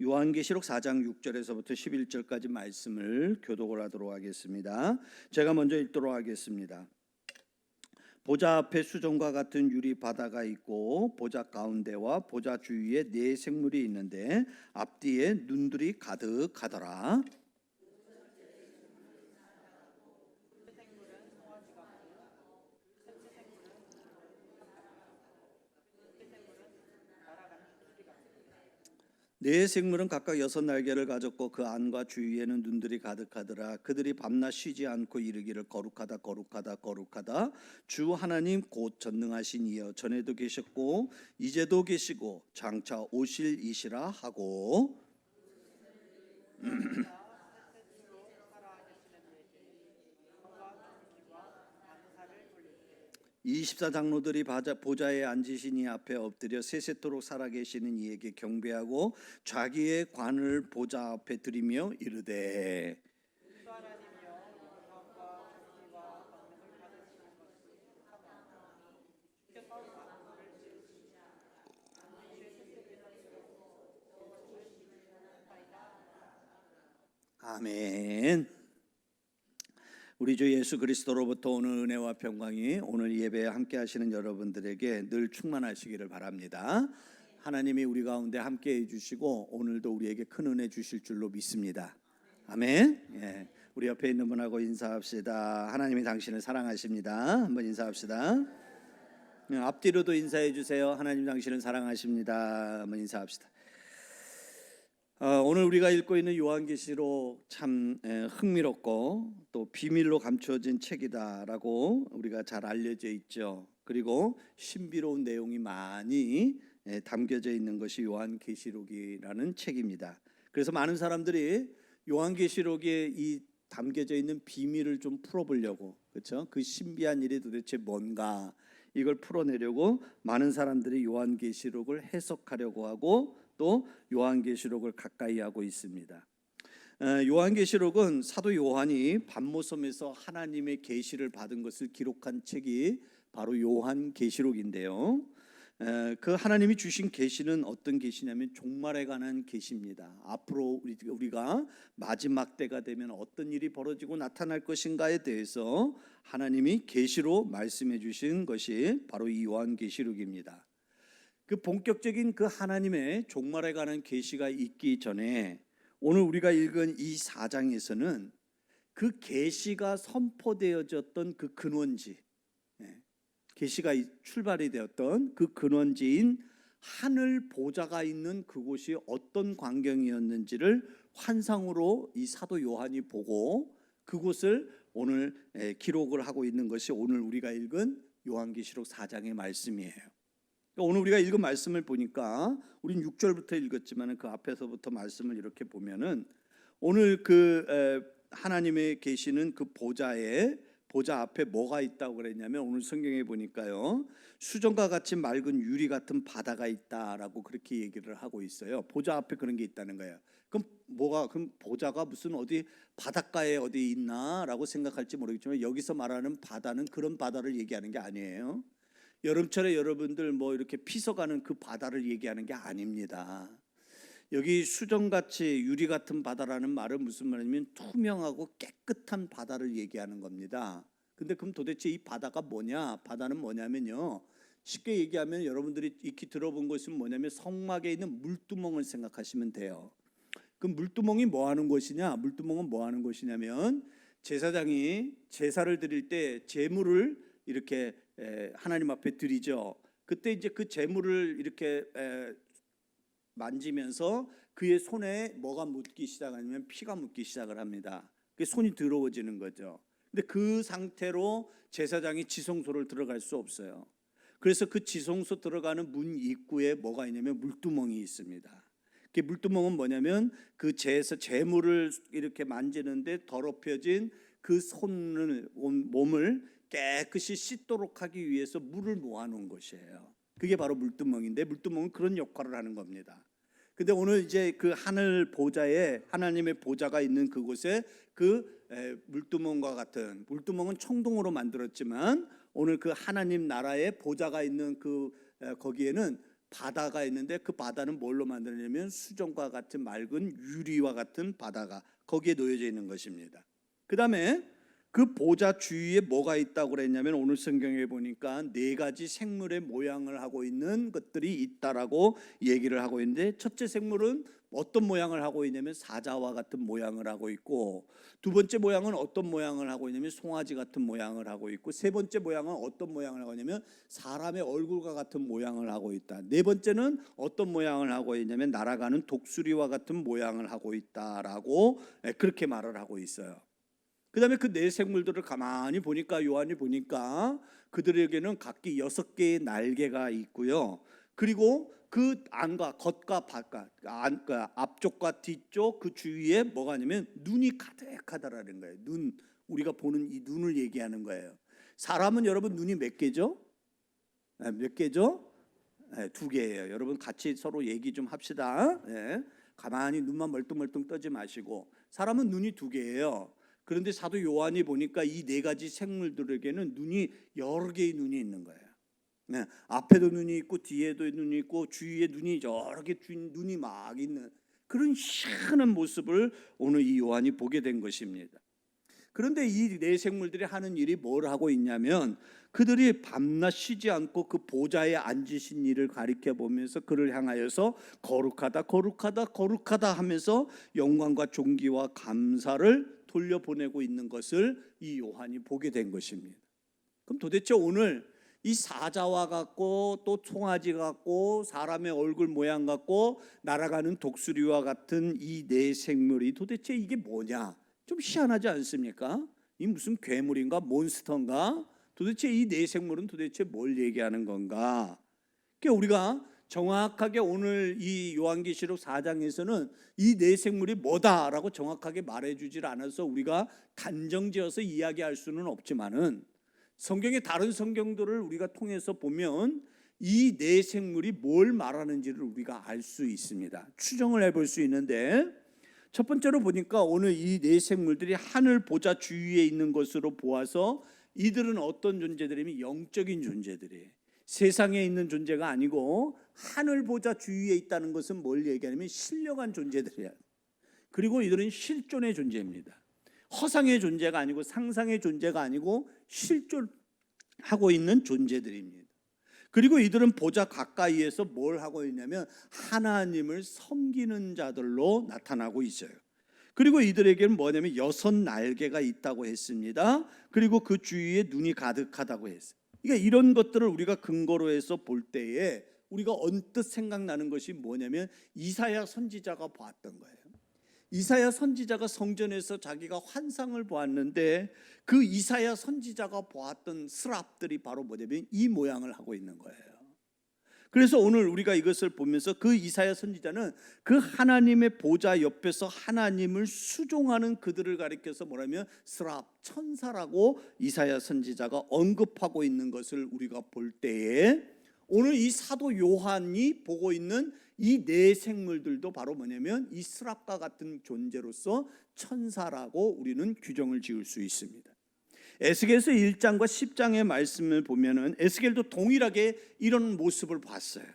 요한계시록 4장 6절에서부터 11절까지 말씀을 교독을 하도록 하겠습니다. 제가 먼저 읽도록 하겠습니다. 보좌 앞에 수정과 같은 유리 바다가 있고 보좌 가운데와 보좌 주위에 네 생물이 있는데 앞뒤에 눈들이 가득하더라. 네 생물은 각각 6날개를 가졌고 그 안과 주위에는 눈들이 가득하더라. 그들이 밤낮 쉬지 않고 이르기를 거룩하다 거룩하다 거룩하다 주 하나님 곧 전능하신 이여 전에도 계셨고 이제도 계시고 장차 오실 이시라 하고 24장로들이 보좌에 앉으신 이 앞에 엎드려 세세토록 살아계시는 이에게 경배하고 자기의 관을 보좌 앞에 드리며 이르되 아멘. 우리 주 예수 그리스도로부터 오늘 은혜와 평강이 오늘 예배에 함께 하시는 여러분들에게 늘 충만하시기를 바랍니다. 하나님이 우리 가운데 함께 해주시고 오늘도 우리에게 큰 은혜 주실 줄로 믿습니다. 아멘. 예. 우리 옆에 있는 분하고 인사합시다. 하나님이 당신을 사랑하십니다. 한번 인사합시다. 앞뒤로도 인사해 주세요. 하나님 당신을 사랑하십니다. 한번 인사합시다. 오늘 우리가 읽고 있는 요한계시록 참 흥미롭고 또 비밀로 감추어진 책이다라고 우리가 잘 알려져 있죠. 그리고 신비로운 내용이 많이 담겨져 있는 것이 요한계시록이라는 책입니다. 그래서 많은 사람들이 요한계시록에 이 담겨져 있는 비밀을 좀 풀어보려고, 그렇죠? 그 신비한 일이 도대체 뭔가 이걸 풀어내려고 많은 사람들이 요한계시록을 해석하려고 하고 또 요한계시록을 가까이 하고 있습니다. 요한계시록은 사도 요한이 밤모섬에서 하나님의 계시를 받은 것을 기록한 책이 바로 요한계시록인데요. 그 하나님이 주신 계시는 어떤 계시냐면 종말에 관한 계시입니다. 앞으로 우리가 마지막 때가 되면 어떤 일이 벌어지고 나타날 것인가에 대해서 하나님이 계시로 말씀해 주신 것이 바로 이 요한계시록입니다. 그 본격적인 그 하나님의 종말에 관한 계시가 있기 전에 오늘 우리가 읽은 이 4장에서는 그 계시가 선포되어졌던 그 근원지, 계시가 출발이 되었던 그 근원지인 하늘 보좌가 있는 그곳이 어떤 광경이었는지를 환상으로 이 사도 요한이 보고 그곳을 오늘 기록을 하고 있는 것이 오늘 우리가 읽은 요한계시록 4장의 말씀이에요. 오늘 우리가 읽은 말씀을 보니까 우린 6절부터 읽었지만 그 앞에서부터 말씀을 이렇게 보면은 오늘 그 하나님의 계시는 그 보좌 앞에 뭐가 있다고 그랬냐면 오늘 성경에 보니까요 수정과 같이 맑은 유리 같은 바다가 있다라고 그렇게 얘기를 하고 있어요. 보좌 앞에 그런 게 있다는 거예요. 그럼 보좌가 무슨 어디 바닷가에 어디 있나라고 생각할지 모르겠지만 여기서 말하는 바다는 그런 바다를 얘기하는 게 아니에요. 여름철에 여러분들 뭐 이렇게 피서가는 그 바다를 얘기하는 게 아닙니다. 여기 수정같이 유리 같은 바다라는 말은 무슨 말이냐면 투명하고 깨끗한 바다를 얘기하는 겁니다. 근데 그럼 도대체 이 바다가 뭐냐? 바다는 뭐냐면요, 쉽게 얘기하면 여러분들이 익히 들어본 것은 뭐냐면 성막에 있는 물두멍을 생각하시면 돼요. 그 물두멍이 뭐 하는 곳이냐? 물두멍은 뭐 하는 곳이냐면 제사장이 제사를 드릴 때 제물을 이렇게 하나님 앞에 드리죠. 그때 이제 그 제물을 이렇게 만지면서 그의 손에 뭐가 묻기 시작하냐면 피가 묻기 시작을 합니다. 그 손이 더러워지는 거죠. 근데 그 상태로 제사장이 지성소를 들어갈 수 없어요. 그래서 그 지성소 들어가는 문 입구에 뭐가 있냐면 물두멍이 있습니다. 그 물두멍은 뭐냐면 그 제물을 이렇게 만지는데 더럽혀진 그 몸을 깨끗이 씻도록 하기 위해서 물을 모아놓은 것이에요. 그게 바로 물두멍인데 물두멍은 그런 역할을 하는 겁니다. 근데 오늘 이제 그 하늘 보좌에 하나님의 보좌가 있는 그곳에 그 물두멍과 같은, 물두멍은 청동으로 만들었지만 오늘 그 하나님 나라의 보좌가 있는 그 거기에는 바다가 있는데 그 바다는 뭘로 만들었냐면 수정과 같은 맑은 유리와 같은 바다가 거기에 놓여져 있는 것입니다. 그 다음에 그 보좌 주위에 뭐가 있다고 그랬냐면 오늘 성경에 보니까 4가지 생물의 모양을 하고 있는 것들이 있다라고 얘기를 하고 있는데, 첫째 생물은 어떤 모양을 하고 있냐면 사자와 같은 모양을 하고 있고, 두 번째 모양은 어떤 모양을 하고 있냐면 송아지 같은 모양을 하고 있고, 세 번째 모양은 어떤 모양을 하고 있냐면 사람의 얼굴과 같은 모양을 하고 있다. 네 번째는 어떤 모양을 하고 있냐면 날아가는 독수리와 같은 모양을 하고 있다라고 그렇게 말을 하고 있어요. 그 다음에 그 4생물들을 가만히 보니까, 요한이 보니까 그들에게는 각기 6개의 날개가 있고요. 그리고 그 안과 겉과 바깥, 앞쪽과 뒤쪽 그 주위에 뭐가 있냐면 눈이 가득하다라는 거예요. 눈, 우리가 보는 이 눈을 얘기하는 거예요. 사람은 여러분 눈이 몇 개죠? 몇 개죠? 2개예요. 여러분 같이 서로 얘기 좀 합시다. 가만히 눈만 멀뚱멀뚱 떠지 마시고, 사람은 눈이 2개예요. 그런데 사도 요한이 보니까 이 4가지 생물들에게는 눈이 여러 개의 눈이 있는 거예요. 앞에도 눈이 있고 뒤에도 눈이 있고 주위에 눈이 여러 개 눈이 막 있는 그런 희한한 모습을 오늘 이 요한이 보게 된 것입니다. 그런데 이 4생물들이 하는 일이 뭘 하고 있냐면, 그들이 밤낮 쉬지 않고 그 보좌에 앉으신 이를 가리켜 보면서 그를 향하여서 거룩하다 거룩하다 거룩하다 하면서 영광과 존귀와 감사를 돌려보내고 있는 것을 이 요한이 보게 된 것입니다. 그럼 도대체 오늘 이 사자와 같고 또 송아지 같고 사람의 얼굴 모양 같고 날아가는 독수리와 같은 이 4생물이 도대체 이게 뭐냐? 좀 희한하지 않습니까? 이 무슨 괴물인가 몬스터인가? 도대체 이 4생물은 도대체 뭘 얘기하는 건가? 그러니까 우리가 정확하게 오늘 이 요한계시록 4장에서는 이 4생물이 뭐다라고 정확하게 말해주질 않아서 우리가 단정지어서 이야기할 수는 없지만은, 성경의 다른 성경들을 우리가 통해서 보면 이 4생물이 뭘 말하는지를 우리가 알 수 있습니다. 추정을 해볼 수 있는데, 첫 번째로 보니까 오늘 이 4생물들이 하늘 보좌 주위에 있는 것으로 보아서 이들은 어떤 존재들이면 영적인 존재들이에요. 세상에 있는 존재가 아니고 하늘 보좌 주위에 있다는 것은 뭘 얘기하냐면 신령한 존재들이에요. 그리고 이들은 실존의 존재입니다. 허상의 존재가 아니고 상상의 존재가 아니고 실존하고 있는 존재들입니다. 그리고 이들은 보좌 가까이에서 뭘 하고 있냐면 하나님을 섬기는 자들로 나타나고 있어요. 그리고 이들에게는 뭐냐면 6날개가 있다고 했습니다. 그리고 그 주위에 눈이 가득하다고 했어요. 그러니까 이런 것들을 우리가 근거로 해서 볼 때에 우리가 언뜻 생각나는 것이 뭐냐면 이사야 선지자가 보았던 거예요. 이사야 선지자가 성전에서 자기가 환상을 보았는데 그 이사야 선지자가 보았던 스랍들이 바로 뭐냐면 이 모양을 하고 있는 거예요. 그래서 오늘 우리가 이것을 보면서 그 이사야 선지자는 그 하나님의 보좌 옆에서 하나님을 수종하는 그들을 가리켜서 뭐라면 스랍, 천사라고 이사야 선지자가 언급하고 있는 것을 우리가 볼 때에, 오늘 이 사도 요한이 보고 있는 이 4생물들도 바로 뭐냐면 이 스랍과 같은 존재로서 천사라고 우리는 규정을 지을 수 있습니다. 에스겔서 1장과 10장의 말씀을 보면은 에스겔도 동일하게 이런 모습을 봤어요.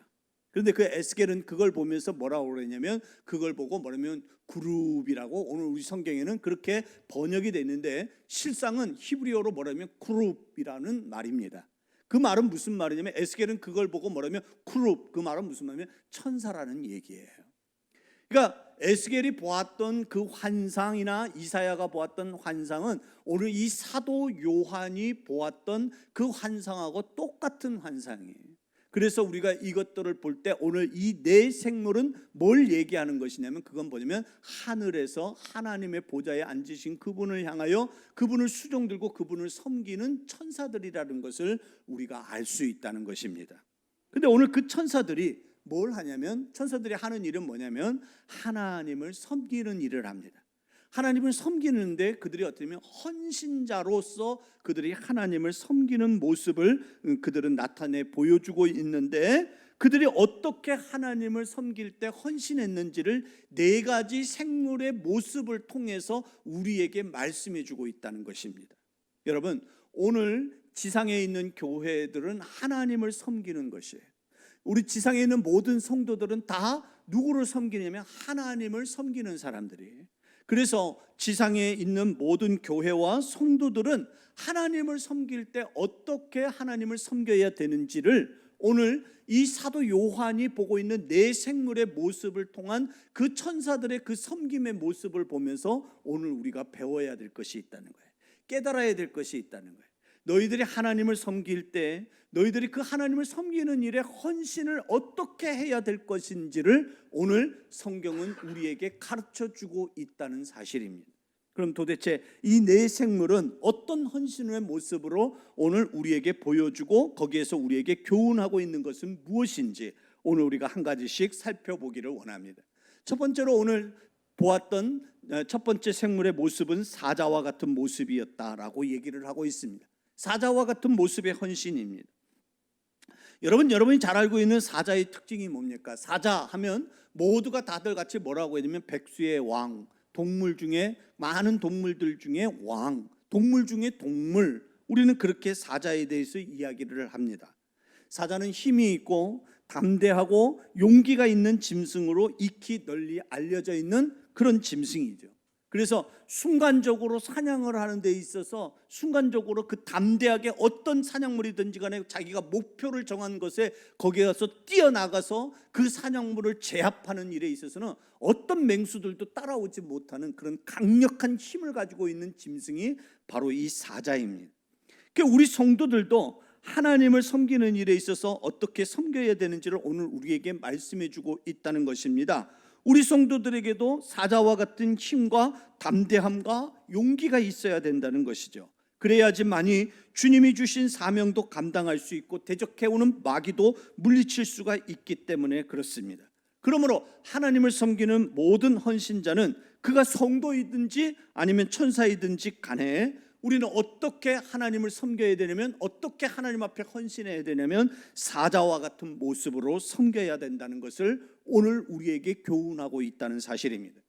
그런데 그 에스겔은 그걸 보면서 뭐라고 그러냐면, 그걸 보고 뭐냐면 그룹이라고 오늘 우리 성경에는 그렇게 번역이 됐는데 실상은 히브리어로 뭐라면 그룹이라는 말입니다. 그 말은 무슨 말이냐면 에스겔은 그걸 보고 뭐라면 그룹, 그 말은 무슨 말이냐면 천사라는 얘기예요. 그러니까 에스겔이 보았던 그 환상이나 이사야가 보았던 환상은 오늘 이 사도 요한이 보았던 그 환상하고 똑같은 환상이에요. 그래서 우리가 이것들을 볼 때 오늘 이 4생물은 뭘 얘기하는 것이냐면, 그건 뭐냐면 하늘에서 하나님의 보좌에 앉으신 그분을 향하여 그분을 수종들고 그분을 섬기는 천사들이라는 것을 우리가 알 수 있다는 것입니다. 근데 오늘 그 천사들이 뭘 하냐면, 천사들이 하는 일은 뭐냐면 하나님을 섬기는 일을 합니다. 하나님을 섬기는데 그들이 어떻게 보면 헌신자로서 그들이 하나님을 섬기는 모습을 그들은 나타내 보여주고 있는데, 그들이 어떻게 하나님을 섬길 때 헌신했는지를 4가지 생물의 모습을 통해서 우리에게 말씀해 주고 있다는 것입니다. 여러분, 오늘 지상에 있는 교회들은 하나님을 섬기는 것이에요. 우리 지상에 있는 모든 성도들은 다 누구를 섬기냐면 하나님을 섬기는 사람들이에요. 그래서 지상에 있는 모든 교회와 성도들은 하나님을 섬길 때 어떻게 하나님을 섬겨야 되는지를 오늘 이 사도 요한이 보고 있는 내 생물의 모습을 통한 그 천사들의 그 섬김의 모습을 보면서 오늘 우리가 배워야 될 것이 있다는 거예요. 깨달아야 될 것이 있다는 거예요. 너희들이 하나님을 섬길 때 너희들이 그 하나님을 섬기는 일에 헌신을 어떻게 해야 될 것인지를 오늘 성경은 우리에게 가르쳐주고 있다는 사실입니다. 그럼 도대체 이 내 생물은 어떤 헌신의 모습으로 오늘 우리에게 보여주고 거기에서 우리에게 교훈하고 있는 것은 무엇인지 오늘 우리가 한 가지씩 살펴보기를 원합니다. 첫 번째로 오늘 보았던 첫 번째 생물의 모습은 사자와 같은 모습이었다라고 얘기를 하고 있습니다. 사자와 같은 모습의 헌신입니다. 여러분이 잘 알고 있는 사자의 특징이 뭡니까? 사자 하면 모두가 다들 같이 뭐라고 해야 되면 백수의 왕, 동물 중에 많은 동물들 중에 왕, 동물 중에 동물. 우리는 그렇게 사자에 대해서 이야기를 합니다. 사자는 힘이 있고 담대하고 용기가 있는 짐승으로 익히 널리 알려져 있는 그런 짐승이죠. 그래서 순간적으로 사냥을 하는 데 있어서 순간적으로 그 담대하게 어떤 사냥물이든지 간에 자기가 목표를 정한 것에 거기에 가서 뛰어나가서 그 사냥물을 제압하는 일에 있어서는 어떤 맹수들도 따라오지 못하는 그런 강력한 힘을 가지고 있는 짐승이 바로 이 사자입니다. 우리 성도들도 하나님을 섬기는 일에 있어서 어떻게 섬겨야 되는지를 오늘 우리에게 말씀해 주고 있다는 것입니다. 우리 성도들에게도 사자와 같은 힘과 담대함과 용기가 있어야 된다는 것이죠. 그래야지만이 주님이 주신 사명도 감당할 수 있고 대적해오는 마귀도 물리칠 수가 있기 때문에 그렇습니다. 그러므로 하나님을 섬기는 모든 헌신자는 그가 성도이든지 아니면 천사이든지 간에 우리는 어떻게 하나님을 섬겨야 되냐면 어떻게 하나님 앞에 헌신해야 되냐면 사자와 같은 모습으로 섬겨야 된다는 것을 오늘 우리에게 교훈하고 있다는 사실입니다.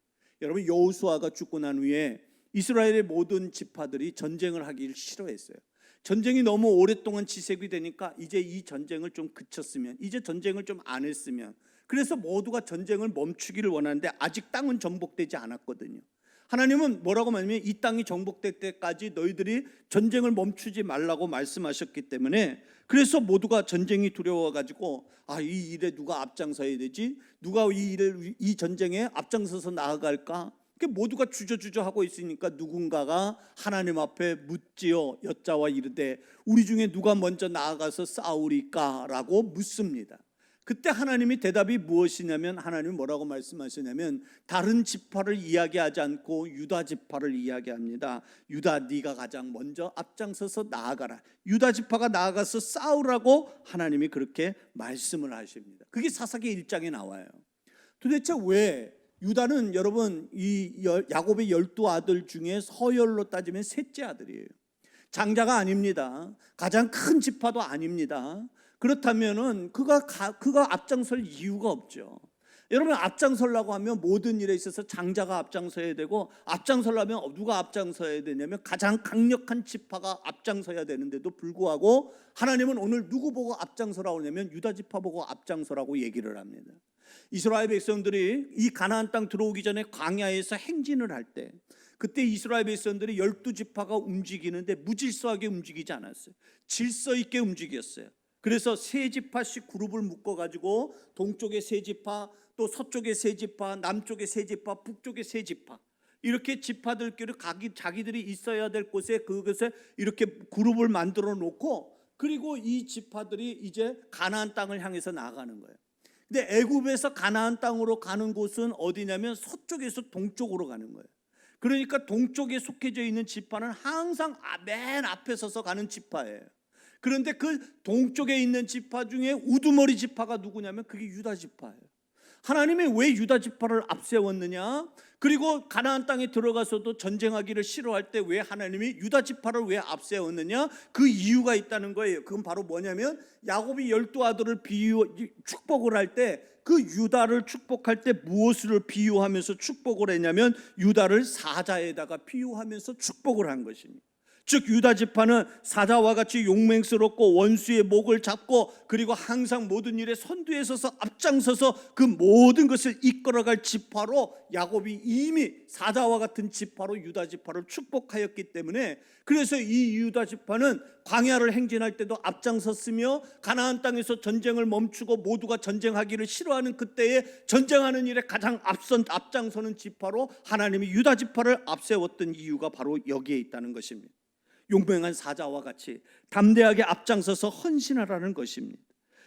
여러분, 여호수아가 죽고 난 후에 이스라엘의 모든 지파들이 전쟁을 하기를 싫어했어요. 전쟁이 너무 오랫동안 지속이 되니까 이제 이 전쟁을 좀 그쳤으면, 이제 전쟁을 좀 안 했으면, 그래서 모두가 전쟁을 멈추기를 원하는데 아직 땅은 정복되지 않았거든요. 하나님은 뭐라고 말하냐면 이 땅이 정복될 때까지 너희들이 전쟁을 멈추지 말라고 말씀하셨기 때문에 그래서 모두가 전쟁이 두려워가지고 이 일에 누가 앞장서야 되지? 누가 이 전쟁에 앞장서서 나아갈까? 모두가 주저주저 하고 있으니까 누군가가 하나님 앞에 묻지요. 여짜와 이르되 우리 중에 누가 먼저 나아가서 싸우리까? 라고 묻습니다. 그때 하나님이 대답이 무엇이냐면 하나님이 뭐라고 말씀하시냐면 다른 지파를 이야기하지 않고 유다 지파를 이야기합니다. 유다, 네가 가장 먼저 앞장서서 나아가라. 유다 지파가 나아가서 싸우라고 하나님이 그렇게 말씀을 하십니다. 그게 사사기 1장에 나와요. 도대체 왜 유다는 여러분 이 야곱의 12아들 중에 서열로 따지면 셋째 아들이에요. 장자가 아닙니다. 가장 큰 지파도 아닙니다. 그렇다면은 그가 앞장설 이유가 없죠. 여러분, 앞장서려고 하면 모든 일에 있어서 장자가 앞장서야 되고, 앞장서려면 누가 앞장서야 되냐면 가장 강력한 지파가 앞장서야 되는데도 불구하고 하나님은 오늘 누구 보고 앞장서라고 하냐면 유다 지파 보고 앞장서라고 얘기를 합니다. 이스라엘 백성들이 이 가나안 땅 들어오기 전에 광야에서 행진을 할 때 그때 이스라엘 백성들이 12지파가 움직이는데 무질서하게 움직이지 않았어요. 질서 있게 움직였어요. 그래서 세 지파씩 그룹을 묶어가지고 동쪽에 세 지파, 또 서쪽에 세 지파, 남쪽에 세 지파, 북쪽에 세 지파, 이렇게 지파들끼리 자기들이 있어야 될 곳에 그것에 이렇게 그룹을 만들어 놓고 그리고 이 지파들이 이제 가나안 땅을 향해서 나가는 거예요. 근데 애굽에서 가나안 땅으로 가는 곳은 어디냐면 서쪽에서 동쪽으로 가는 거예요. 그러니까 동쪽에 속해져 있는 지파는 항상 맨 앞에 서서 가는 지파예요. 그런데 그 동쪽에 있는 지파 중에 우두머리 지파가 누구냐면 그게 유다 지파예요. 하나님이 왜 유다 지파를 앞세웠느냐? 그리고 가나안 땅에 들어가서도 전쟁하기를 싫어할 때 왜 하나님이 유다 지파를 왜 앞세웠느냐? 그 이유가 있다는 거예요. 그건 바로 뭐냐면 야곱이 12아들을 축복을 할 때 그 유다를 축복할 때 무엇을 비유하면서 축복을 했냐면 유다를 사자에다가 비유하면서 축복을 한 것입니다. 즉 유다 지파는 사자와 같이 용맹스럽고 원수의 목을 잡고 그리고 항상 모든 일에 선두에 서서 앞장서서 그 모든 것을 이끌어갈 지파로 야곱이 이미 사자와 같은 지파로 유다 지파를 축복하였기 때문에 그래서 이 유다 지파는 광야를 행진할 때도 앞장섰으며 가나안 땅에서 전쟁을 멈추고 모두가 전쟁하기를 싫어하는 그때에 전쟁하는 일에 가장 앞장서는 지파로 하나님이 유다 지파를 앞세웠던 이유가 바로 여기에 있다는 것입니다. 용맹한 사자와 같이 담대하게 앞장서서 헌신하라는 것입니다.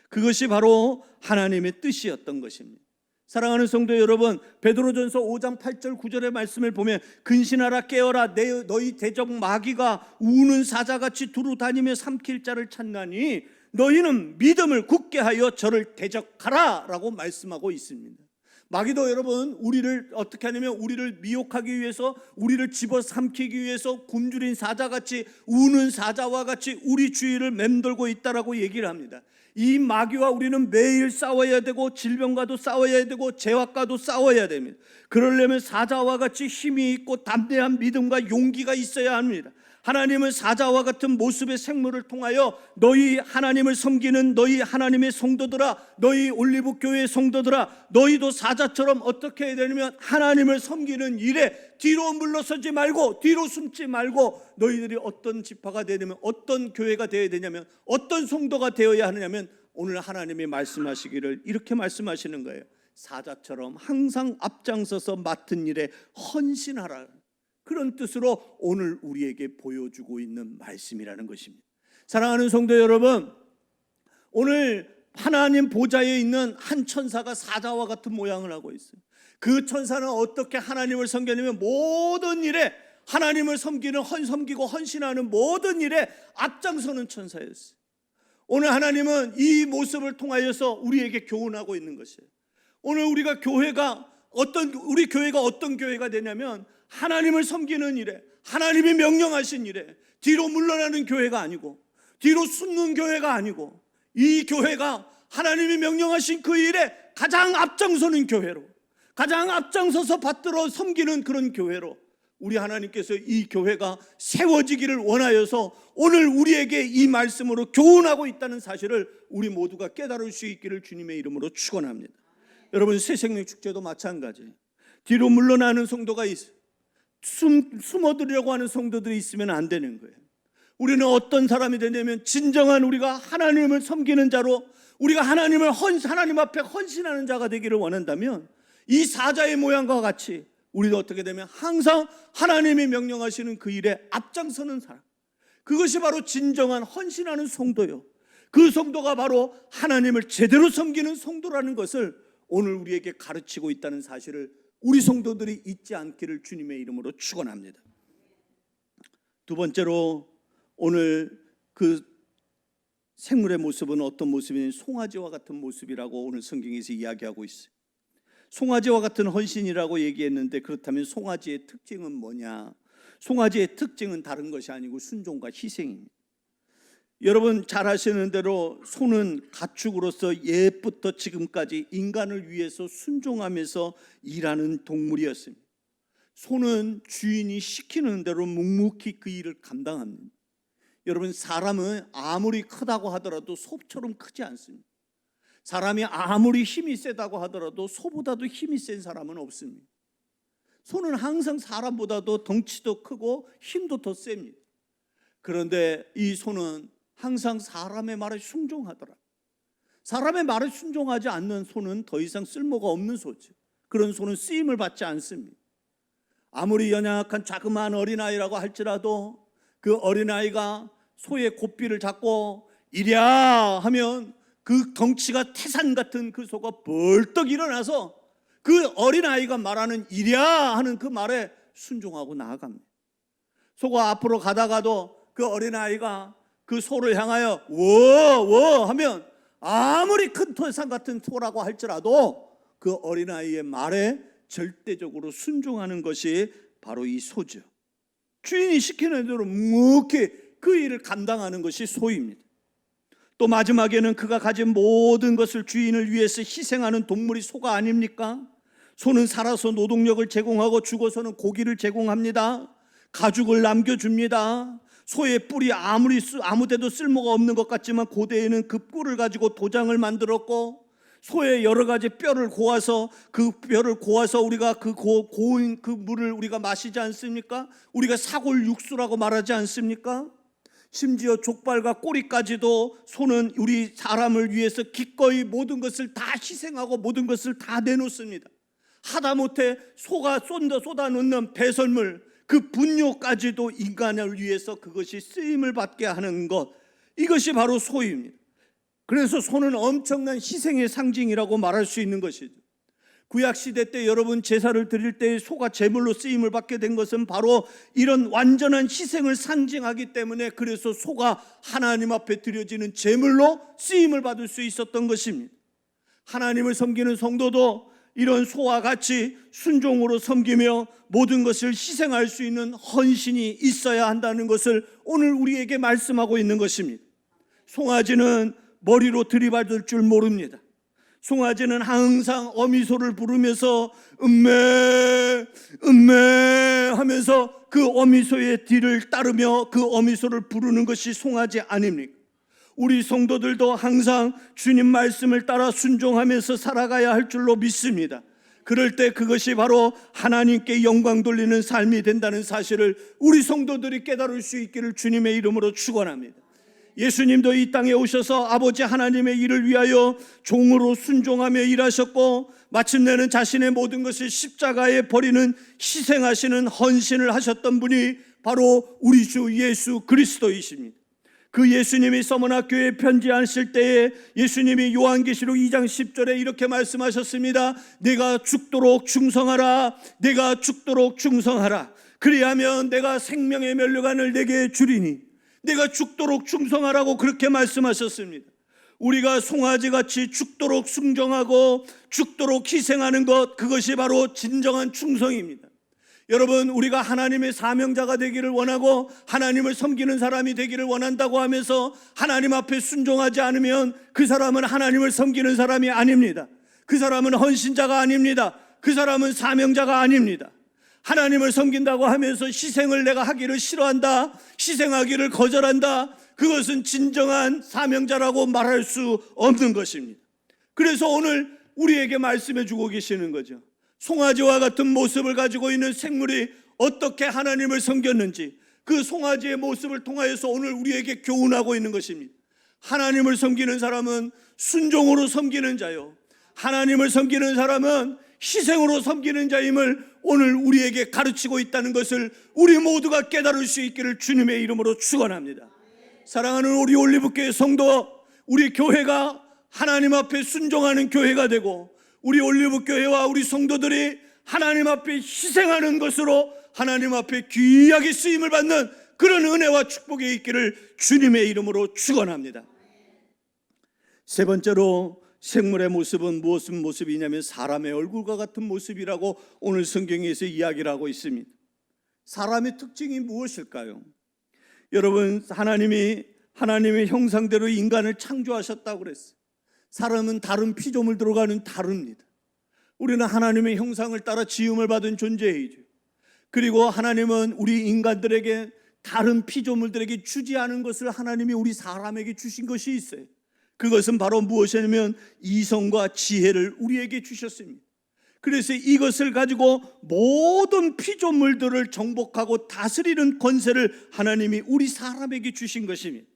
그것이 바로 하나님의 뜻이었던 것입니다. 사랑하는 성도 여러분, 베드로전서 5장 8절 9절의 말씀을 보면 근신하라 깨어라 너희 대적 마귀가 우는 사자같이 두루 다니며 삼킬 자를 찾나니 너희는 믿음을 굳게 하여 저를 대적하라 라고 말씀하고 있습니다. 마귀도 여러분 우리를 어떻게 하냐면 우리를 미혹하기 위해서 우리를 집어삼키기 위해서 굶주린 사자같이 우는 사자와 같이 우리 주위를 맴돌고 있다라고 얘기를 합니다. 이 마귀와 우리는 매일 싸워야 되고 질병과도 싸워야 되고 죄악과도 싸워야 됩니다. 그러려면 사자와 같이 힘이 있고 담대한 믿음과 용기가 있어야 합니다. 하나님은 사자와 같은 모습의 생물을 통하여 너희 하나님을 섬기는 너희 하나님의 성도들아, 너희 올리브 교회의 성도들아, 너희도 사자처럼 어떻게 해야 되냐면 하나님을 섬기는 일에 뒤로 물러서지 말고 뒤로 숨지 말고 너희들이 어떤 지파가 되냐면 어떤 교회가 되어야 되냐면 어떤 성도가 되어야 하느냐면 오늘 하나님이 말씀하시기를 이렇게 말씀하시는 거예요. 사자처럼 항상 앞장서서 맡은 일에 헌신하라. 그런 뜻으로 오늘 우리에게 보여주고 있는 말씀이라는 것입니다. 사랑하는 성도 여러분, 오늘 하나님 보좌에 있는 한 천사가 사자와 같은 모양을 하고 있어요. 그 천사는 어떻게 하나님을 섬기냐면 모든 일에 하나님을 섬기고 헌신하는 모든 일에 앞장서는 천사였어요. 오늘 하나님은 이 모습을 통하여서 우리에게 교훈하고 있는 것이에요. 오늘 우리 교회가 어떤 교회가 되냐면 하나님을 섬기는 일에 하나님이 명령하신 일에 뒤로 물러나는 교회가 아니고 뒤로 숨는 교회가 아니고 이 교회가 하나님이 명령하신 그 일에 가장 앞장서는 교회로 가장 앞장서서 받들어 섬기는 그런 교회로 우리 하나님께서 이 교회가 세워지기를 원하여서 오늘 우리에게 이 말씀으로 교훈하고 있다는 사실을 우리 모두가 깨달을 수 있기를 주님의 이름으로 축원합니다. 여러분 새생명 축제도 마찬가지예요. 뒤로 물러나는 성도가 있어요. 숨어들려고 하는 성도들이 있으면 안 되는 거예요. 우리는 어떤 사람이 되냐면 진정한 우리가 하나님을 섬기는 자로 우리가 하나님 앞에 헌신하는 자가 되기를 원한다면 이 사자의 모양과 같이 우리도 어떻게 되면 항상 하나님이 명령하시는 그 일에 앞장서는 사람, 그것이 바로 진정한 헌신하는 성도요. 그 성도가 바로 하나님을 제대로 섬기는 성도라는 것을 오늘 우리에게 가르치고 있다는 사실을 우리 성도들이 잊지 않기를 주님의 이름으로 축원합니다. 두 번째로 오늘 그 생물의 모습은 어떤 모습이냐면 송아지와 같은 모습이라고 오늘 성경에서 이야기하고 있어요. 송아지와 같은 헌신이라고 얘기했는데 그렇다면 송아지의 특징은 뭐냐? 송아지의 특징은 다른 것이 아니고 순종과 희생입니다. 여러분 잘 아시는 대로 소는 가축으로서 옛부터 지금까지 인간을 위해서 순종하면서 일하는 동물이었습니다. 소는 주인이 시키는 대로 묵묵히 그 일을 감당합니다. 여러분 사람은 아무리 크다고 하더라도 소처럼 크지 않습니다. 사람이 아무리 힘이 세다고 하더라도 소보다도 힘이 센 사람은 없습니다. 소는 항상 사람보다도 덩치도 크고 힘도 더 셉니다. 그런데 이 소는 항상 사람의 말에 순종하더라. 사람의 말에 순종하지 않는 소는 더 이상 쓸모가 없는 소죠. 그런 소는 쓰임을 받지 않습니다. 아무리 연약한 자그마한 어린아이라고 할지라도 그 어린아이가 소의 고삐를 잡고 이랴 하면 그 덩치가 태산 같은 그 소가 벌떡 일어나서 그 어린아이가 말하는 이랴 하는 그 말에 순종하고 나아갑니다. 소가 앞으로 가다가도 그 어린아이가 그 소를 향하여 워 하면 아무리 큰 태산 같은 소라고 할지라도 그 어린아이의 말에 절대적으로 순종하는 것이 바로 이 소죠. 주인이 시키는 대로 묵묵히 그 일을 감당하는 것이 소입니다. 또 마지막에는 그가 가진 모든 것을 주인을 위해서 희생하는 동물이 소가 아닙니까? 소는 살아서 노동력을 제공하고 죽어서는 고기를 제공합니다. 가죽을 남겨줍니다. 소의 뿔이 아무데도 쓸모가 없는 것 같지만 고대에는 그 뿔을 가지고 도장을 만들었고, 소의 여러 가지 뼈를 고아서 그 뼈를 고아서 우리가 그 고인 그 물을 우리가 마시지 않습니까? 우리가 사골 육수라고 말하지 않습니까? 심지어 족발과 꼬리까지도 소는 우리 사람을 위해서 기꺼이 모든 것을 다 희생하고 모든 것을 다 내놓습니다. 하다못해 소가 쏟아놓는 배설물, 그 분뇨까지도 인간을 위해서 그것이 쓰임을 받게 하는 것, 이것이 바로 소입니다. 그래서 소는 엄청난 희생의 상징이라고 말할 수 있는 것이죠. 구약시대 때 여러분 제사를 드릴 때 소가 제물로 쓰임을 받게 된 것은 바로 이런 완전한 희생을 상징하기 때문에, 그래서 소가 하나님 앞에 드려지는 제물로 쓰임을 받을 수 있었던 것입니다. 하나님을 섬기는 성도도 이런 소와 같이 순종으로 섬기며 모든 것을 희생할 수 있는 헌신이 있어야 한다는 것을 오늘 우리에게 말씀하고 있는 것입니다. 송아지는 머리로 들이받을 줄 모릅니다. 송아지는 항상 어미소를 부르면서 음메 음메 하면서 그 어미소의 뒤를 따르며 그 어미소를 부르는 것이 송아지 아닙니까? 우리 성도들도 항상 주님 말씀을 따라 순종하면서 살아가야 할 줄로 믿습니다. 그럴 때 그것이 바로 하나님께 영광 돌리는 삶이 된다는 사실을 우리 성도들이 깨달을 수 있기를 주님의 이름으로 축원합니다. 예수님도 이 땅에 오셔서 아버지 하나님의 일을 위하여 종으로 순종하며 일하셨고, 마침내는 자신의 모든 것을 십자가에 버리는 희생하시는 헌신을 하셨던 분이 바로 우리 주 예수 그리스도이십니다. 그 예수님이 서머나 교회에 편지하실 때에 예수님이 요한계시록 2장 10절에 이렇게 말씀하셨습니다. 내가 죽도록 충성하라. 내가 죽도록 충성하라. 그리하면 내가 생명의 면류관을 내게 주리니. 내가 죽도록 충성하라고 그렇게 말씀하셨습니다. 우리가 송아지같이 죽도록 순종하고 죽도록 희생하는 것, 그것이 바로 진정한 충성입니다. 여러분, 우리가 하나님의 사명자가 되기를 원하고 하나님을 섬기는 사람이 되기를 원한다고 하면서 하나님 앞에 순종하지 않으면 그 사람은 하나님을 섬기는 사람이 아닙니다. 그 사람은 헌신자가 아닙니다. 그 사람은 사명자가 아닙니다. 하나님을 섬긴다고 하면서 희생을 내가 하기를 싫어한다, 희생하기를 거절한다, 그것은 진정한 사명자라고 말할 수 없는 것입니다. 그래서 오늘 우리에게 말씀해 주고 계시는 거죠. 송아지와 같은 모습을 가지고 있는 생물이 어떻게 하나님을 섬겼는지, 그 송아지의 모습을 통하여서 오늘 우리에게 교훈하고 있는 것입니다. 하나님을 섬기는 사람은 순종으로 섬기는 자요, 하나님을 섬기는 사람은 희생으로 섬기는 자임을 오늘 우리에게 가르치고 있다는 것을 우리 모두가 깨달을 수 있기를 주님의 이름으로 축원합니다. 사랑하는 우리 올리브교회 성도, 우리 교회가 하나님 앞에 순종하는 교회가 되고, 우리 올리브교회와 우리 성도들이 하나님 앞에 희생하는 것으로 하나님 앞에 귀하게 쓰임을 받는 그런 은혜와 축복이 있기를 주님의 이름으로 축원합니다. 세 번째로 생물의 모습은 무슨 모습이냐면 사람의 얼굴과 같은 모습이라고 오늘 성경에서 이야기를 하고 있습니다. 사람의 특징이 무엇일까요? 여러분, 하나님이 하나님의 형상대로 인간을 창조하셨다고 그랬어요. 사람은 다른 피조물들과는 다릅니다. 우리는 하나님의 형상을 따라 지음을 받은 존재이죠. 그리고 하나님은 우리 인간들에게 다른 피조물들에게 주지 않은 것을 하나님이 우리 사람에게 주신 것이 있어요. 그것은 바로 무엇이냐면 이성과 지혜를 우리에게 주셨습니다. 그래서 이것을 가지고 모든 피조물들을 정복하고 다스리는 권세를 하나님이 우리 사람에게 주신 것입니다.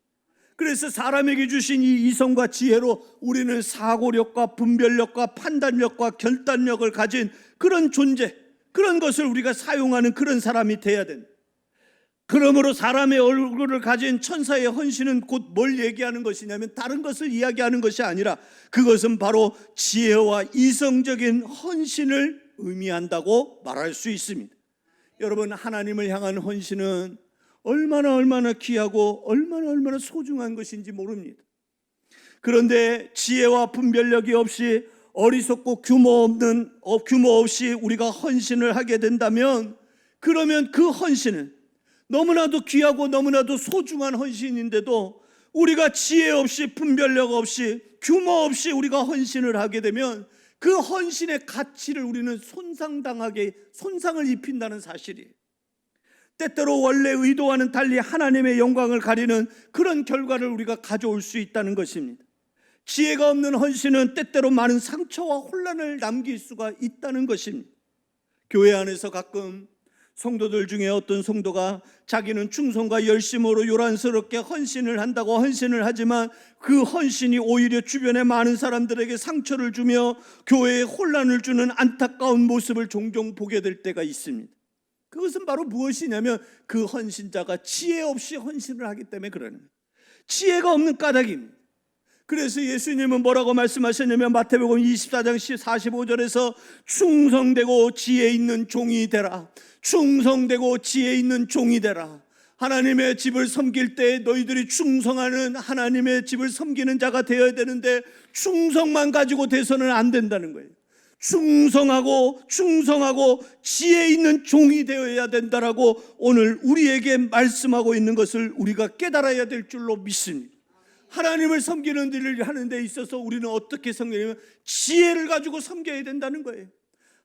그래서 사람에게 주신 이 이성과 지혜로 우리는 사고력과 분별력과 판단력과 결단력을 가진 그런 존재, 그런 것을 우리가 사용하는 그런 사람이 돼야 된다. 그러므로 사람의 얼굴을 가진 천사의 헌신은 곧 뭘 얘기하는 것이냐면 다른 것을 이야기하는 것이 아니라 그것은 바로 지혜와 이성적인 헌신을 의미한다고 말할 수 있습니다. 여러분, 하나님을 향한 헌신은 얼마나 귀하고 얼마나 소중한 것인지 모릅니다. 그런데 지혜와 분별력이 없이 어리석고 규모 없이 우리가 헌신을 하게 된다면, 그러면 그 헌신은 너무나도 귀하고 너무나도 소중한 헌신인데도 우리가 지혜 없이 분별력 없이 규모 없이 우리가 헌신을 하게 되면 그 헌신의 가치를 우리는 손상을 입힌다는 사실이에요. 때때로 원래 의도와는 달리 하나님의 영광을 가리는 그런 결과를 우리가 가져올 수 있다는 것입니다. 지혜가 없는 헌신은 때때로 많은 상처와 혼란을 남길 수가 있다는 것입니다. 교회 안에서 가끔 성도들 중에 어떤 성도가 자기는 충성과 열심으로 요란스럽게 헌신을 한다고 헌신을 하지만 그 헌신이 오히려 주변의 많은 사람들에게 상처를 주며 교회에 혼란을 주는 안타까운 모습을 종종 보게 될 때가 있습니다. 그것은 바로 무엇이냐면 그 헌신자가 지혜 없이 헌신을 하기 때문에 그러는 거예요. 지혜가 없는 까닭입니다. 그래서 예수님은 뭐라고 말씀하셨냐면 마태복음 24장 45절에서 충성되고 지혜 있는 종이 되라. 충성되고 지혜 있는 종이 되라. 하나님의 집을 섬길 때 너희들이 충성하는 하나님의 집을 섬기는 자가 되어야 되는데 충성만 가지고 돼서는 안 된다는 거예요. 충성하고 지혜 있는 종이 되어야 된다라고 오늘 우리에게 말씀하고 있는 것을 우리가 깨달아야 될 줄로 믿습니다. 하나님을 섬기는 일을 하는 데 있어서 우리는 어떻게 섬기냐면 지혜를 가지고 섬겨야 된다는 거예요.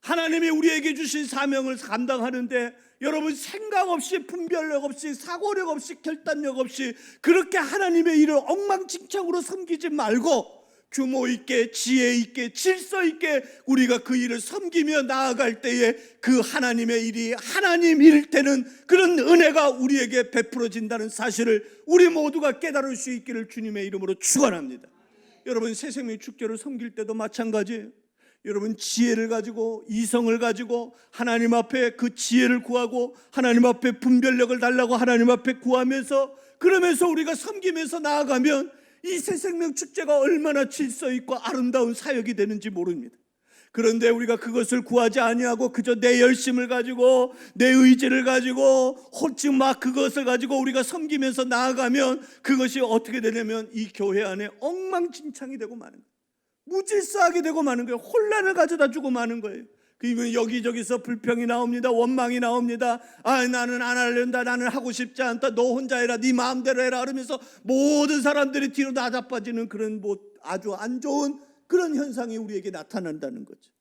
하나님이 우리에게 주신 사명을 감당하는데 여러분 생각 없이 분별력 없이 사고력 없이 결단력 없이 그렇게 하나님의 일을 엉망진창으로 섬기지 말고 규모 있게 지혜 있게 질서 있게 우리가 그 일을 섬기며 나아갈 때에 그 하나님의 일이 하나님 일 되는 그런 은혜가 우리에게 베풀어진다는 사실을 우리 모두가 깨달을 수 있기를 주님의 이름으로 축원합니다. 여러분 새생명 축제를 섬길 때도 마찬가지예요. 여러분 지혜를 가지고 이성을 가지고 하나님 앞에 그 지혜를 구하고 하나님 앞에 분별력을 달라고 하나님 앞에 구하면서 그러면서 우리가 섬기면서 나아가면 이 새생명 축제가 얼마나 질서 있고 아름다운 사역이 되는지 모릅니다. 그런데 우리가 그것을 구하지 아니하고 그저 내 열심을 가지고 내 의지를 가지고 호칭 막 그것을 가지고 우리가 섬기면서 나아가면 그것이 어떻게 되냐면 이 교회 안에 엉망진창이 되고 마는 거예요. 무질서하게 되고 마는 거예요. 혼란을 가져다 주고 마는 거예요. 그러면 여기저기서 불평이 나옵니다. 원망이 나옵니다. 나는 안 하려다, 나는 하고 싶지 않다, 너 혼자 해라, 네 마음대로 해라 그러면서 모든 사람들이 뒤로 나자빠지는 그런 아주 안 좋은 그런 현상이 우리에게 나타난다는 거죠.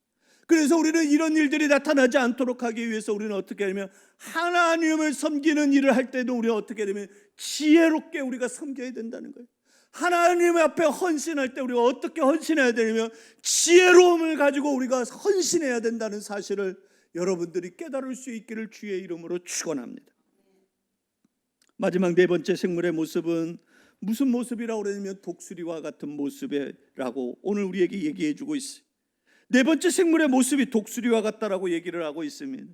그래서 우리는 이런 일들이 나타나지 않도록 하기 위해서 우리는 어떻게 하냐면 하나님을 섬기는 일을 할 때도 우리가 어떻게 하냐면 지혜롭게 우리가 섬겨야 된다는 거예요. 하나님 앞에 헌신할 때 우리가 어떻게 헌신해야 되냐면 지혜로움을 가지고 우리가 헌신해야 된다는 사실을 여러분들이 깨달을 수 있기를 주의 이름으로 축원합니다. 마지막 네 번째 생물의 모습은 무슨 모습이라고 그러냐면 독수리와 같은 모습이라고 오늘 우리에게 얘기해 주고 있어요. 네 번째 생물의 모습이 독수리와 같다라고 얘기를 하고 있습니다.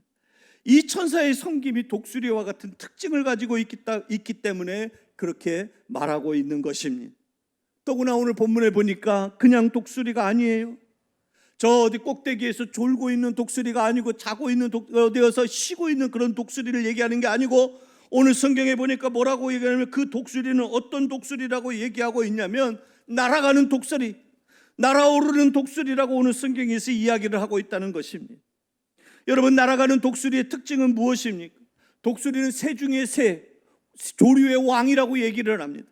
이 천사의 섬김이 독수리와 같은 특징을 가지고 있기 때문에 그렇게 말하고 있는 것입니다. 더구나 오늘 본문에 보니까 그냥 독수리가 아니에요. 저 어디 꼭대기에서 졸고 있는 독수리가 아니고 자고 있는 어디에서 쉬고 있는 그런 독수리를 얘기하는 게 아니고 오늘 성경에 보니까 뭐라고 얘기하냐면 그 독수리는 어떤 독수리라고 얘기하고 있냐면 날아가는 독수리, 날아오르는 독수리라고 오늘 성경에서 이야기를 하고 있다는 것입니다. 여러분 날아가는 독수리의 특징은 무엇입니까? 독수리는 새 중에 새, 조류의 왕이라고 얘기를 합니다.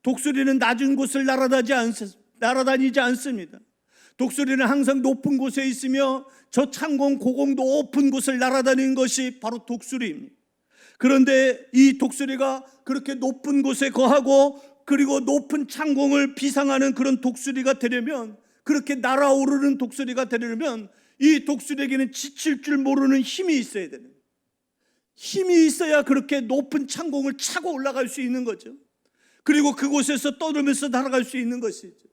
독수리는 낮은 곳을 날아다니지 않습니다. 독수리는 항상 높은 곳에 있으며 저 창공 고공도 높은 곳을 날아다니는 것이 바로 독수리입니다. 그런데 이 독수리가 그렇게 높은 곳에 거하고 그리고 높은 창공을 비상하는 그런 독수리가 되려면 그렇게 날아오르는 독수리가 되려면 이 독수리에게는 지칠 줄 모르는 힘이 있어야 되는 거예요. 힘이 있어야 그렇게 높은 창공을 차고 올라갈 수 있는 거죠. 그리고 그곳에서 떠들면서 날아갈 수 있는 것이죠.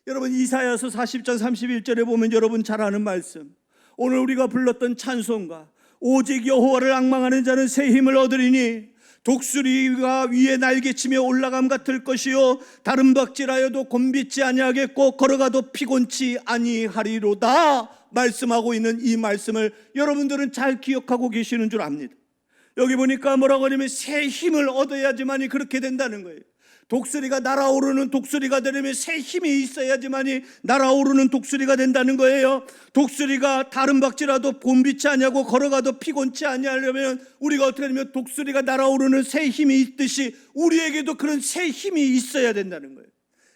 여러분 이사야서 40장 31절에 보면 여러분 잘 아는 말씀, 오늘 우리가 불렀던 찬송가 오직 여호와를 앙망하는 자는 새 힘을 얻으리니 독수리가 위에 날개치며 올라감 같을 것이요 다른 박질하여도 곤빗지 아니하겠고 걸어가도 피곤치 아니하리로다 말씀하고 있는 이 말씀을 여러분들은 잘 기억하고 계시는 줄 압니다. 여기 보니까 뭐라고 하냐면 새 힘을 얻어야지만이 그렇게 된다는 거예요. 독수리가 날아오르는 독수리가 되려면 새 힘이 있어야지만이 날아오르는 독수리가 된다는 거예요. 독수리가 다른 박질라도 곤빗지 아니하고 걸어가도 피곤치 아니하려면 우리가 어떻게 하냐면 독수리가 날아오르는 새 힘이 있듯이 우리에게도 그런 새 힘이 있어야 된다는 거예요.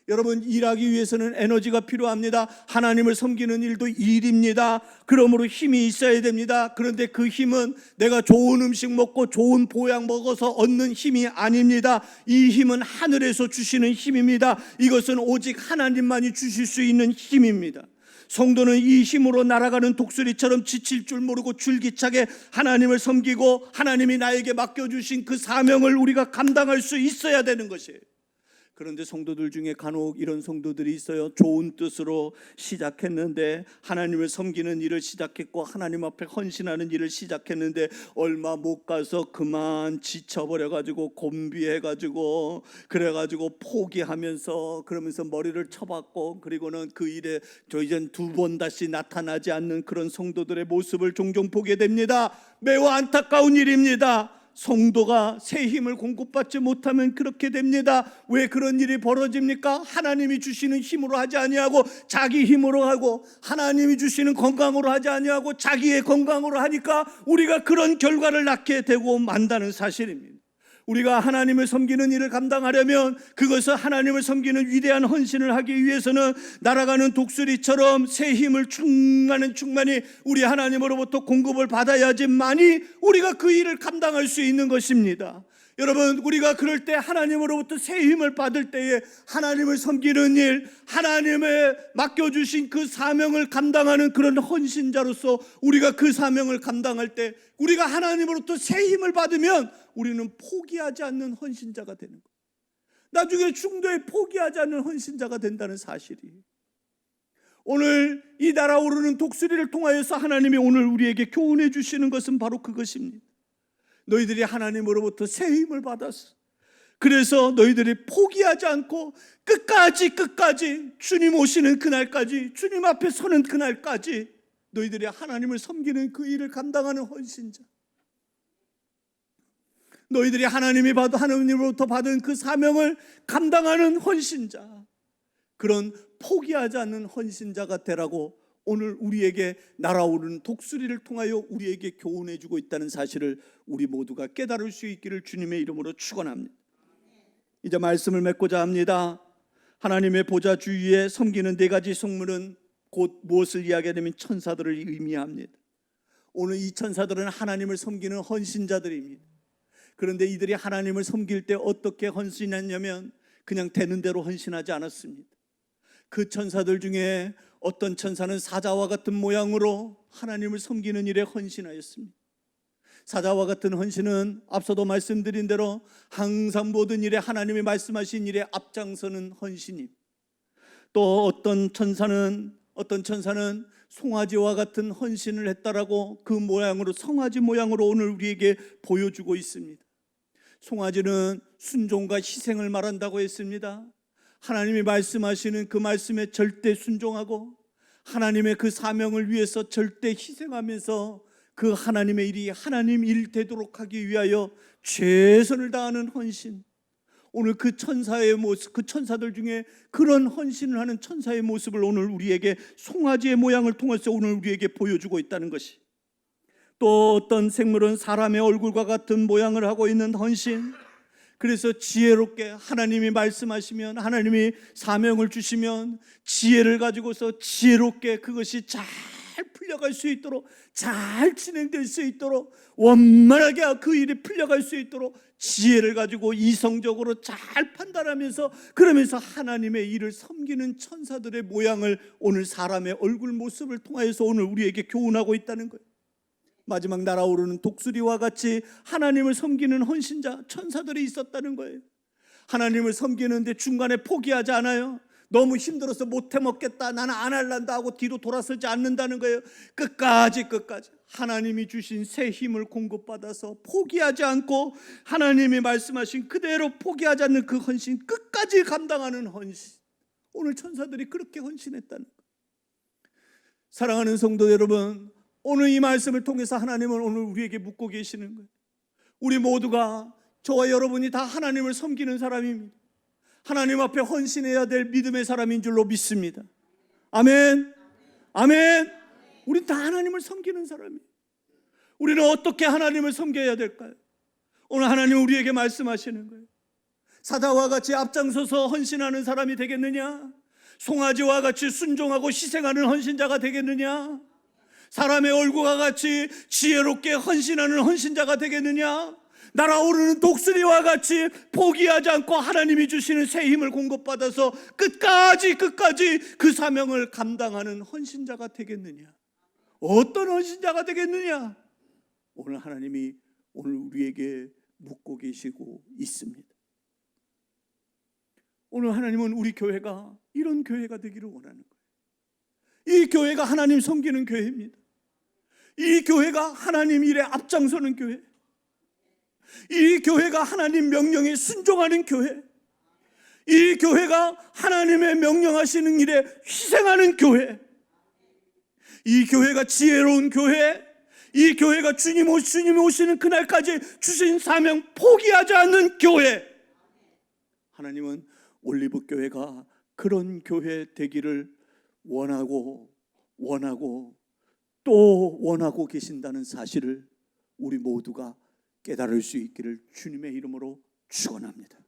여러분, 일하기 위해서는 에너지가 필요합니다. 하나님을 섬기는 일도 일입니다. 그러므로 힘이 있어야 됩니다. 그런데 그 힘은 내가 좋은 음식 먹고 좋은 보약 먹어서 얻는 힘이 아닙니다. 이 힘은 하늘에서 주시는 힘입니다. 이것은 오직 하나님만이 주실 수 있는 힘입니다. 성도는 이 힘으로 날아가는 독수리처럼 지칠 줄 모르고 줄기차게 하나님을 섬기고 하나님이 나에게 맡겨주신 그 사명을 우리가 감당할 수 있어야 되는 것이에요. 그런데 성도들 중에 간혹 이런 성도들이 있어요. 좋은 뜻으로 시작했는데, 하나님을 섬기는 일을 시작했고 하나님 앞에 헌신하는 일을 시작했는데 얼마 못 가서 그만 지쳐버려가지고 곤비해가지고 그래가지고 포기하면서 그러면서 머리를 쳐박고, 그리고는 그 일에 저 이젠 두 번 다시 나타나지 않는 그런 성도들의 모습을 종종 보게 됩니다. 매우 안타까운 일입니다. 성도가 새 힘을 공급받지 못하면 그렇게 됩니다. 왜 그런 일이 벌어집니까? 하나님이 주시는 힘으로 하지 아니하고 자기 힘으로 하고, 하나님이 주시는 건강으로 하지 아니하고 자기의 건강으로 하니까 우리가 그런 결과를 낳게 되고 만다는 사실입니다. 우리가 하나님을 섬기는 일을 감당하려면, 그것을 하나님을 섬기는 위대한 헌신을 하기 위해서는 날아가는 독수리처럼 새 힘을 충만히 우리 하나님으로부터 공급을 받아야지만이 우리가 그 일을 감당할 수 있는 것입니다. 여러분, 우리가 그럴 때 하나님으로부터 새 힘을 받을 때에 하나님을 섬기는 일, 하나님의 맡겨주신 그 사명을 감당하는 그런 헌신자로서 우리가 그 사명을 감당할 때, 우리가 하나님으로부터 새 힘을 받으면 우리는 포기하지 않는 헌신자가 되는 거예요. 나중에 중도에 포기하지 않는 헌신자가 된다는 사실이, 오늘 이 날아오르는 독수리를 통하여서 하나님이 오늘 우리에게 교훈해 주시는 것은 바로 그것입니다. 너희들이 하나님으로부터 새 힘을 받았어. 그래서 너희들이 포기하지 않고 끝까지 주님 오시는 그날까지, 주님 앞에 서는 그날까지 너희들이 하나님을 섬기는 그 일을 감당하는 헌신자, 너희들이 하나님으로부터 받은 그 사명을 감당하는 헌신자, 그런 포기하지 않는 헌신자가 되라고 오늘 우리에게 날아오르는 독수리를 통하여 우리에게 교훈해 주고 있다는 사실을 우리 모두가 깨달을 수 있기를 주님의 이름으로 축원합니다. 이제 말씀을 맺고자 합니다. 하나님의 보좌 주위에 섬기는 네 가지 성물은 곧 무엇을 이야기하냐면 천사들을 의미합니다. 오늘 이 천사들은 하나님을 섬기는 헌신자들입니다. 그런데 이들이 하나님을 섬길 때 어떻게 헌신했냐면 그냥 되는 대로 헌신하지 않았습니다. 그 천사들 중에 어떤 천사는 사자와 같은 모양으로 하나님을 섬기는 일에 헌신하였습니다. 사자와 같은 헌신은 앞서도 말씀드린 대로 항상 모든 일에 하나님이 말씀하신 일에 앞장서는 헌신입니다. 또 어떤 천사는 송아지와 같은 헌신을 했다라고 그 모양으로, 송아지 모양으로 오늘 우리에게 보여주고 있습니다. 송아지는 순종과 희생을 말한다고 했습니다. 하나님이 말씀하시는 그 말씀에 절대 순종하고 하나님의 그 사명을 위해서 절대 희생하면서 그 하나님의 일이 하나님 일 되도록 하기 위하여 최선을 다하는 헌신, 오늘 그 천사의 모습, 그 천사들 중에 그런 헌신을 하는 천사의 모습을 오늘 우리에게 송아지의 모양을 통해서 오늘 우리에게 보여주고 있다는 것이, 또 어떤 생물은 사람의 얼굴과 같은 모양을 하고 있는 헌신, 그래서 지혜롭게 하나님이 말씀하시면, 하나님이 사명을 주시면 지혜를 가지고서 지혜롭게 그것이 잘 풀려갈 수 있도록, 잘 진행될 수 있도록, 원만하게 그 일이 풀려갈 수 있도록 지혜를 가지고 이성적으로 잘 판단하면서, 그러면서 하나님의 일을 섬기는 천사들의 모양을 오늘 사람의 얼굴 모습을 통하여서 오늘 우리에게 교훈하고 있다는 거예요. 마지막 날아오르는 독수리와 같이 하나님을 섬기는 헌신자 천사들이 있었다는 거예요. 하나님을 섬기는데 중간에 포기하지 않아요. 너무 힘들어서 못해 먹겠다, 나는 안 할란다 하고 뒤로 돌아서지 않는다는 거예요. 끝까지 하나님이 주신 새 힘을 공급받아서 포기하지 않고 하나님이 말씀하신 그대로 포기하지 않는 그 헌신, 끝까지 감당하는 헌신, 오늘 천사들이 그렇게 헌신했다는 거예요. 사랑하는 성도 여러분, 오늘 이 말씀을 통해서 하나님은 오늘 우리에게 묻고 계시는 거예요. 우리 모두가, 저와 여러분이 다 하나님을 섬기는 사람입니다. 하나님 앞에 헌신해야 될 믿음의 사람인 줄로 믿습니다. 아멘. 아멘. 우린 다 하나님을 섬기는 사람이에요. 우리는 어떻게 하나님을 섬겨야 될까요? 오늘 하나님 우리에게 말씀하시는 거예요. 사자와 같이 앞장서서 헌신하는 사람이 되겠느냐? 송아지와 같이 순종하고 희생하는 헌신자가 되겠느냐? 사람의 얼굴과 같이 지혜롭게 헌신하는 헌신자가 되겠느냐? 날아오르는 독수리와 같이 포기하지 않고 하나님이 주시는 새 힘을 공급받아서 끝까지 그 사명을 감당하는 헌신자가 되겠느냐? 어떤 헌신자가 되겠느냐? 오늘 하나님이 오늘 우리에게 묻고 계시고 있습니다. 오늘 하나님은 우리 교회가 이런 교회가 되기를 원하는 거예요. 이 교회가 하나님 섬기는 교회입니다. 이 교회가 하나님 일에 앞장서는 교회, 이 교회가 하나님 명령에 순종하는 교회, 이 교회가 하나님의 명령하시는 일에 희생하는 교회, 이 교회가 지혜로운 교회, 이 교회가 주님이 오시는 그날까지 주신 사명 포기하지 않는 교회. 하나님은 올리브 교회가 그런 교회 되기를 원하고 또 원하고 계신다는 사실을 우리 모두가 깨달을 수 있기를 주님의 이름으로 축원합니다.